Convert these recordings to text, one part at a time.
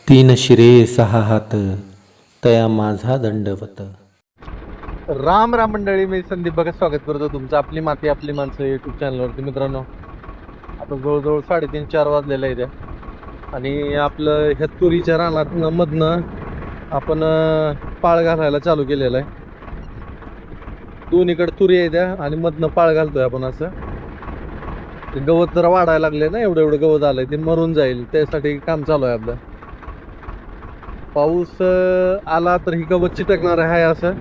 तीन शिरे सहा हात तया माझा दंडवत. राम राम मंडळी, मी संदीप भगत स्वागत करतो तुमचं आपली माती आपली माणसं यूट्यूब चॅनलवरती. मित्रांनो, आता जवळजवळ 3:30-4 वाजलेलं आहे त्या आणि आपलं ह्या तुरीच्या रानातनं मधनं आपण पाळ घालायला चालू केलेलं आहे. दोन्हीकडे तुरी आहे त्या आणि मधनं पाळ घालतोय आपण. असं ते गवत जरा वाढायला लागले ना, एवढं एवढं गवत आलंय, ते मरून जाईल त्यासाठी काम चालू आहे आपलं. पाऊस आला तर ही गवत चिटकणार आहे असं,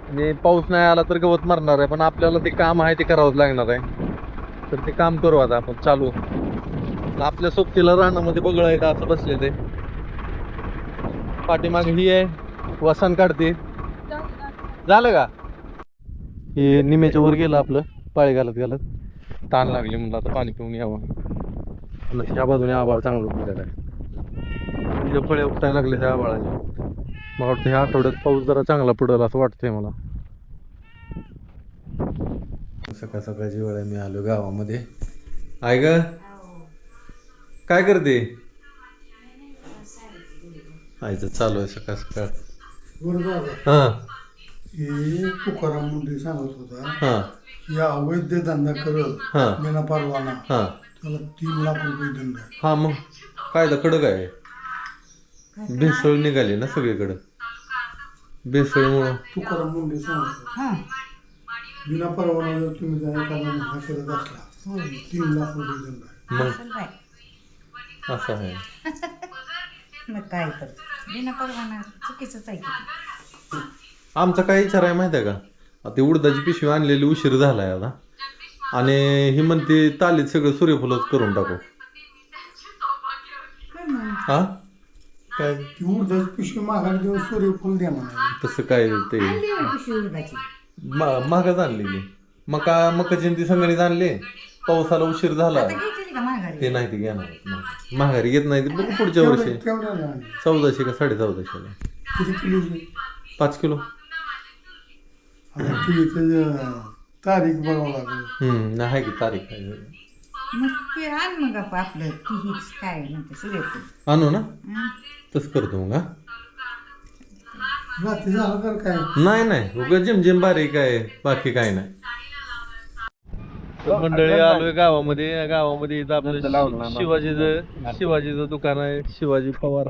आणि पाऊस नाही आला तर गवत मरणार आहे. पण आपल्याला ते काम आहे ते करावंच लागणार आहे, तर ते काम करू आता आपण चालू. आपल्या सोबतीला रानामध्ये बगळ आहे असं बसले ते. पाठीमागे ही आहे, वसन काढते. झालं का हे निमेच्या वर गेलं आपलं पाळी घालत घालत. ताण लागली म्हणलं आता पाणी पिऊन यावं. ह्या बाजूने आभाळ चांगलं उठलेलं आहे, फळे उठायला लागले त्या आभाळाचे. मला वाटतं ह्या आठवड्यात पाऊस जरा चांगला पडेल असं वाटतंय मला. सकाळ सकाळची वेळ आहे, मी आलो गावामध्ये. आहे ग, काय करते? आयचं चालू आहे सकाळ सकाळ. हा, तुकाराम मुंडे सांगत होता हा, की अवैध धंदा करत हा, बिना परवाना हा, त्याला 3 लाख रुपये दंड आहे. हा. मग कायदा कडक आहे. भेसळ निघाली ना सगळीकडं, भेसळमुळं. तुकाराम मुंडे सांगत होता बिना परवाना जर तुम्ही जर एखादा धंदा करत असला 3 लाख रुपये दंड आहे. मग असं आहे. मग काय तर बिना परवाना चुकीचंच आहे की. आमचा काय विचार आहे माहिती आहे का? आता उडदाची पिशवी आणलेली उशीर झालाय आता, आणि ही म्हणते तालीत सगळं सूर्यफुलच करून टाकू. हा काय ती उडदाची पिशवी माघारी देऊन सूर्यफूल द्या म्हणा. तसं काय ते महागच आणलेली. मकाची ती संगणीच आणले. पावसाला उशीर झाला ते नाही ते घेणार. महागारी घेत नाही ते बघू पुढच्या वर्षी. केवढ्याला आणली? 1400 का 1450. किती किलोची? 5 किलो. आता ती त्याचं तारीख बघावं लागेल. नाही की तारीख आहे. मग ते आण मग आपलं ती हीच काय म्हणते सूर्यफूल आणू ना, तसं करतो मग. हा रात्री झालं तर काय नाही नाही, उगाच जिमजिम बारीक आहे, बाकी काय नाही. मंडळी आलोय गावामध्ये. गावामध्ये इथं आपलं शिवाजीचं दुकान आहे, शिवाजी पवार.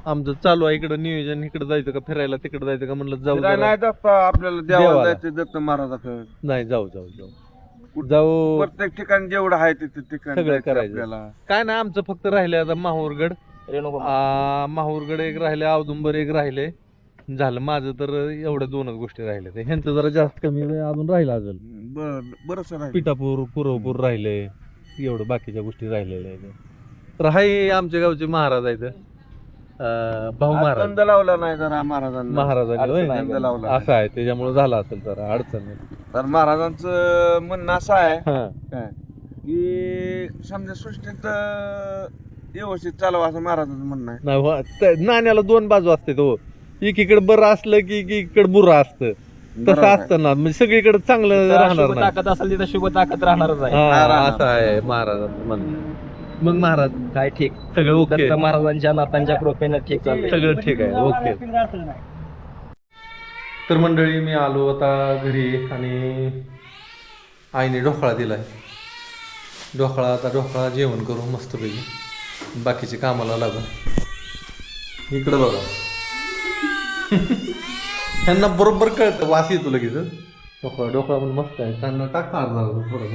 आमचं चालू आहे इकडं नियोजन, इकडे जायचं का फिरायला, तिकडे जायचं का म्हणलं जाऊ. आपल्याला देवाला जायचं दत्त महाराजाकडे. नाही, जाऊ जाऊ जाऊ जाऊ. प्रत्येक ठिकाणी जेवढं आहे ते ठिकाणी सगळं करायचं आपल्याला. काय नाही, आमचं फक्त राहिले आता माहूरगड. माहूरगड एक राहिले, औदुंबर एक राहिले. झालं माझं तर एवढ्या 2च गोष्टी राहिल्या. ते ह्यांचं जरा जास्त कमी अजून राहिलं असेल. बरंच आहे. पिठापूर कुरवपूर राहिले, एवढं बाकीच्या गोष्टी राहिलेल्या आहेत. तर हाय आमच्या गावचे महाराज आहेत, भाऊ महाराज. गंध लावला नाही जरा महाराजांना. गंध लावला असं आहे, त्याच्यामुळे झालं असेल जरा अडचण नाही. तर महाराजांचं म्हणणं असं आहे हा, काय की समजा सृष्टीत व्यवस्थित चालवा असं महाराजांचं म्हणणं आहे. नाही नाण्याला 2 बाजू असते. तो एकीकडे बरं असलं की एकीकडे बुरं असतं. तसं असतं ना, म्हणजे सगळीकडे चांगलं राहणार नाही. ताकद असेल तिथं शुभ ताकद राहणारच आहे. असं आहे महाराजांचं म्हणणं. मग महाराज काय ठीक, सगळं ओके, दत्त महाराजांच्या नातांच्या कृपेनं ठीक चाललंय. सगळं ठीक आहे, ओके. तर मंडळी, मी आलो आता घरी आणि आईने ढोकळा दिलाय. ढोकळा जेवण करू मस्तपैकी, बाकीचे कामाला लागू. इकडं बघा, त्यांना बरोबर कळतं, वास येतो लगेच. ढोकळा पण मस्त आहे. त्यांना टाकता थोडं थोडं.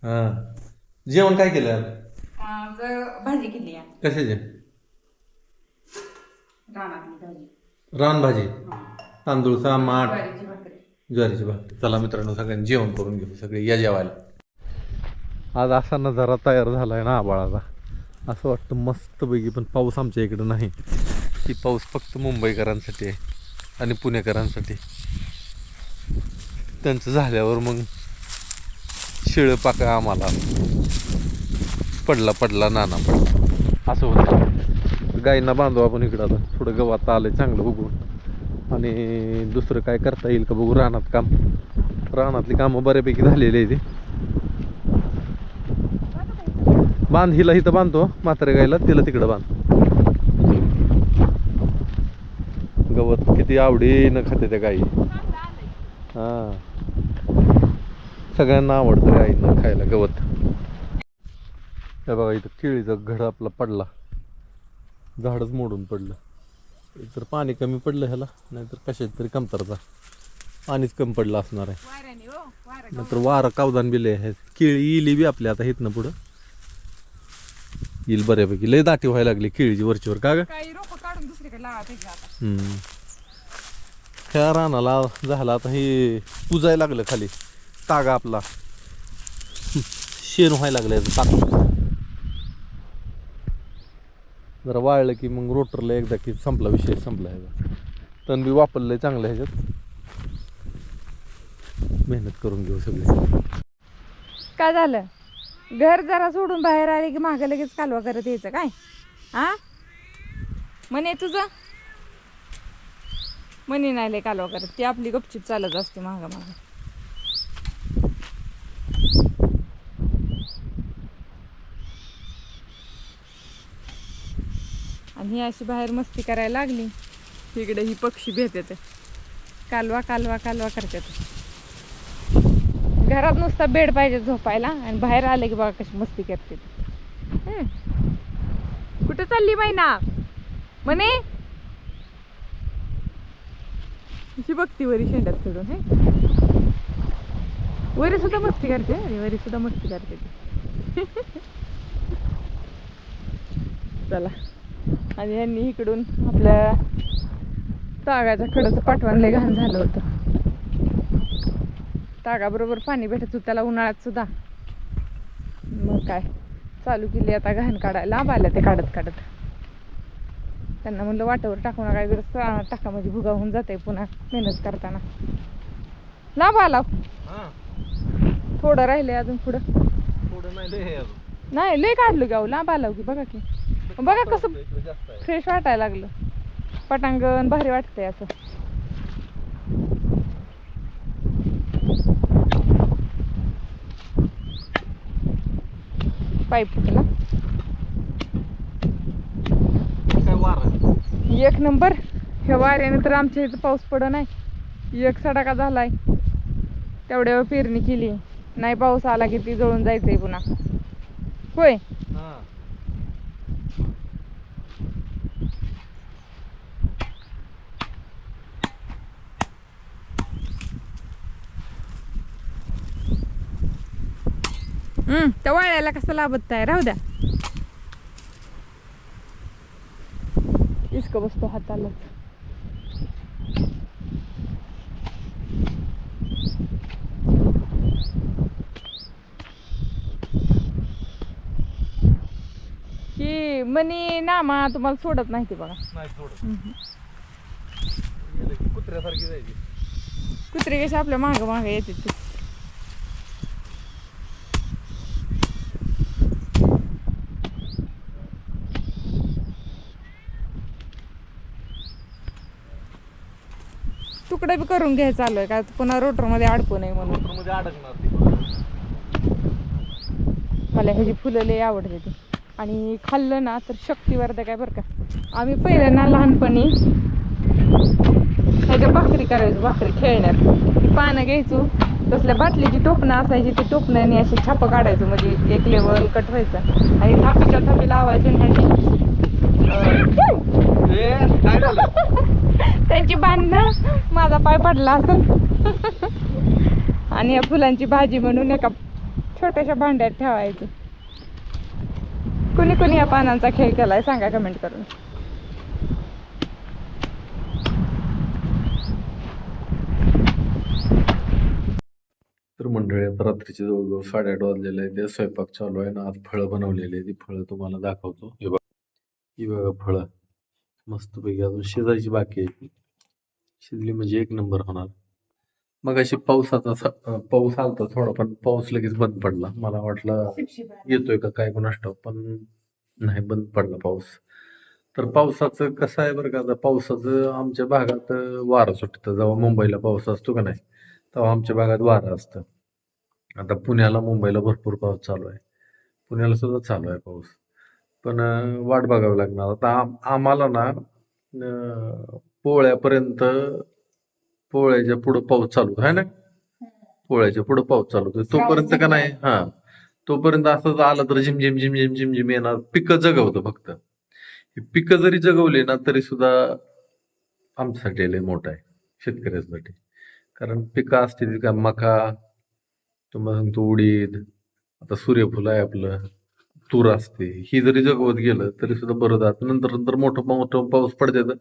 हा, जेवण काय केलं? भाजी केली कशाचे? भाजी रानभाजी, तांदूळचा माठ, ज्वारीची भाकरी. चला मित्रांनो, सगळ्यांनी जेवण करून घेऊ. सगळे या जेवायला. आज असा नजारा तयार झालाय ना आबाळाचा, असं वाटतं मस्तपैकी. पण पाऊस आमच्या इकडं नाही. ती पाऊस फक्त मुंबईकरांसाठी आहे आणि पुणेकरांसाठी. त्यांचं झाल्यावर मग शिळं पाका आम्हाला. पडला नाना पडला असं होतं. गायींना बांधू आपण इकडं. आता थोडं गवत आलंय चांगलं बघून, आणि दुसरं काय करता येईल का बघू. रानातली कामं बऱ्यापैकी झालेली आहे. बांध, हिला इथं बांधतो म्हाताऱ्या गाईला, तिला तिकडं बांध. गवत किती आवडीनं खाते त्या गाई. हा, सगळ्यांना आवडतं गाईंना खायला गवत. हे बघा इथं केळीचा घड आपला पडला, झाडच मोडून पडलं. तर पाणी कमी पडलं ह्याला, नाहीतर कशाची तरी कमतरता, पाणीच कमी पडलं असणार आहे. नंतर वारं कावदान बिले आहे. केळी इली बी आपल्या आता इथनं पुढं येईल बऱ्यापैकी. लय दाटी व्हायला लागली केळीची वरचीवर का ग. ह्या रानाला झाला आता हे पुजायला लागलं खाली तागा आपला, शेण व्हायला लागलं ताग. जरा वाळलं की मग रोटरला एकदा की संपला विषय, संपला ह्याचा. तण बी वापरलंय चांगलं ह्याच्यात. मेहनत करून घेऊ सगळे. काय झालं, घर जरा सोडून बाहेर आले की मागं लगेच कालवा करत यायचं काय? हा म्हणे तुझं म्हणे नाही लय कालवा करत, ती आपली गपचूप चालत असते मागं मागं. आणि ही अशी बाहेर मस्ती करायला लागली, इकडे ही पक्षी भेटते, कालवा कालवा कालवा करतात. घरात नुसता बेड पाहिजे झोपायला, आणि बाहेर आले की बघा कशी मस्ती करते. कुठे चालली मैना म्हणे, अशी बघती वरी शेंड्यात चढून. हे वरी सुद्धा मस्ती करते, अरे वरी सुद्धा मस्ती करते ती. चला, आणि यांनी इकडून आपल्या तागाच्या कडचं पाठवण लय घाण झालं होतं. तागाबरोबर पाणी भेटत होतं त्याला उन्हाळ्यात सुद्धा. मग काय चालू केली आता घाण काढायला. लांब आल्या ते काढत काढत. त्यांना म्हणलं वाटावर टाकू नका, जर टाका म्हणजे भुगा होऊन जाते पुन्हा मेहनत करताना. लांब आला, थोडं राहिले अजून पुढं. नाही लय काढलं गाव, लांब आला की बघा की. बघा कसं फ्रेश वाटायला लागलं, पटांगण भारी वाटतंय असं. पाईप फुटला एक नंबर. ह्या वाऱ्याने तर आमच्या इथं पाऊस पड नाही, एक सडाका झालाय. तेवढ्यावर पेरणी केली नाही, पाऊस आला की ती जळून जायचंय पुन्हा. होय त्या वाळ्याला कसं लाभत आहे, राहू द्या. इस्क बसतो हाताला. की मनी नामा तुम्हाला सोडत नाही ते बघा. कुत्र्यासारखी जायची. कुत्रे कसे आपल्या मागं मागं येते ते. तुकडे बी करून घ्यायचं चालू आहे का पुन्हा रोटर मध्ये अडकू नये म्हणून. मध्ये अडकणार ती. मला ह्याची फुलं लई आवडते ती, आणि खाल्लं ना तर शक्तिवर्धक आहे बरं का. आम्ही पहिलं ना लहानपणी ह्याच्या भाकरी करायचो, भाकरी खेळण्यात. ती पानं घ्यायचो, तसल्या बाटलीची टोपणं असायची, ती टोपणाने अशी छाप काढायचो, म्हणजे एक लेवल कट व्हायचं. आणि थापीच्या थापी लावायचे त्यांची बांधणं माझा पाय पडला असेल. आणि या फुलांची भाजी म्हणून एका छोट्याशा भांड्यात ठेवायचं. कुणी कुणी या पानांचा खेळ केलाय सांगा कमेंट करून. तर मंडळी आता रात्रीचे जवळजवळ 8:30 वाजलेले आहे. ते स्वयंपाक चालू आहे ना. आज फळं बनवलेली आहे, ती फळं तुम्हाला दाखवतो. हे बघा, ही बघा फळं मस्तपैकी अजून शिजायची बाकी आहे. शिजली म्हणजे एक नंबर होणार. मग अशी पाऊस आलता थोडा, पण पाऊस लगेच बंद पडला. मला वाटलं येतोय का काय कोणास ठाऊक, पण नाही, बंद पडला पाऊस. तर पावसाचं कसं आहे बरं का, आता पावसाचं आमच्या भागात वारं सुटतं. जेव्हा मुंबईला पाऊस असतो का नाही, तेव्हा आमच्या भागात वारं असतं. आता पुण्याला मुंबईला भरपूर पाऊस चालू आहे. पुण्याला सुद्धा चालू आहे पाऊस. पण वाट बघावी लागणार आता. आम्हाला ना पोळ्यापर्यंत, पोळ्याच्या पुढं पाऊस चालू आहे ना, पोळ्याच्या पुढं पाऊस चालू होतो तोपर्यंत का नाही. हा, तोपर्यंत असंच आलं तर झिमझिम झिमझिम झिमझिम येणार. पिकं जगवतं फक्त. ही पिकं जरी जगवली ना तरी सुद्धा आमच्यासाठी लय मोठं आहे, शेतकऱ्यासाठी. कारण पिकं असतील का, मका, तुम्हाला सांगतो उडीद, आता सूर्यफूल आहे आपलं, तूर असते, ही जरी जगवत गेलं तरी सुद्धा बरं जात. नंतर नंतर मोठं मोठं पाऊस पडतं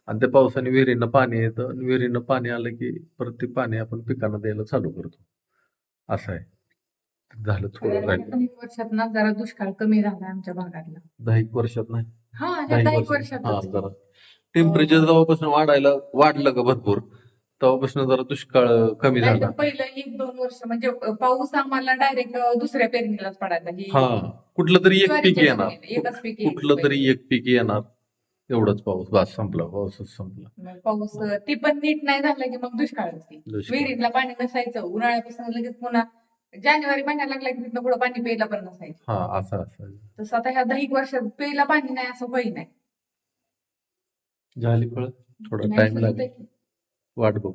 आणि त्या पावसाने विहिरीनं पाणी येतं आणि विहिरीनं पाणी आलं की परत ते पाणी आपण पिकांना द्यायला चालू करतो. असं आहे. झालं थोडं राहिलं. 10 वर्षात ना जरा दुष्काळ कमी झाला आमच्या भागातला. 10 वर्षात नाही, हा, 10 10 वर्षात. हा, वर्षात जरा टेम्परेचर जेव्हापासून वाढलं का भरपूर, तेव्हापासून जरा दुष्काळ कमी झाला. पहिलं 1-2 वर्ष म्हणजे पाऊस आम्हाला डायरेक्ट दुसऱ्या पेरणीलाच पडायचा. हा, कुठलं तरी एक पीक ज्वारीच्या येणार, जमिनीत एकच पीक यायचं कुठलं तरी एक पीक येणार, एवढंच पाऊस. बस संपला, पाऊसच संपला. मग पाऊस ती पण नीट नाही झाला की मग दुष्काळच की. दुष्काळ. विहिरीला पाणी नसायचं, उन्हाळ्यापासून लगेच पुन्हा जानेवारी महिन्यात लागला की तिथनं पुढं पाणी प्यायला पण नसायचं. हा, असं तसं आता ह्या 10 वर्षात प्यायला पाणी नाही असं होई नाही. झाली फळ, थोडा नाही टाइम सुचत लागेल, आहे की. वाट बघू.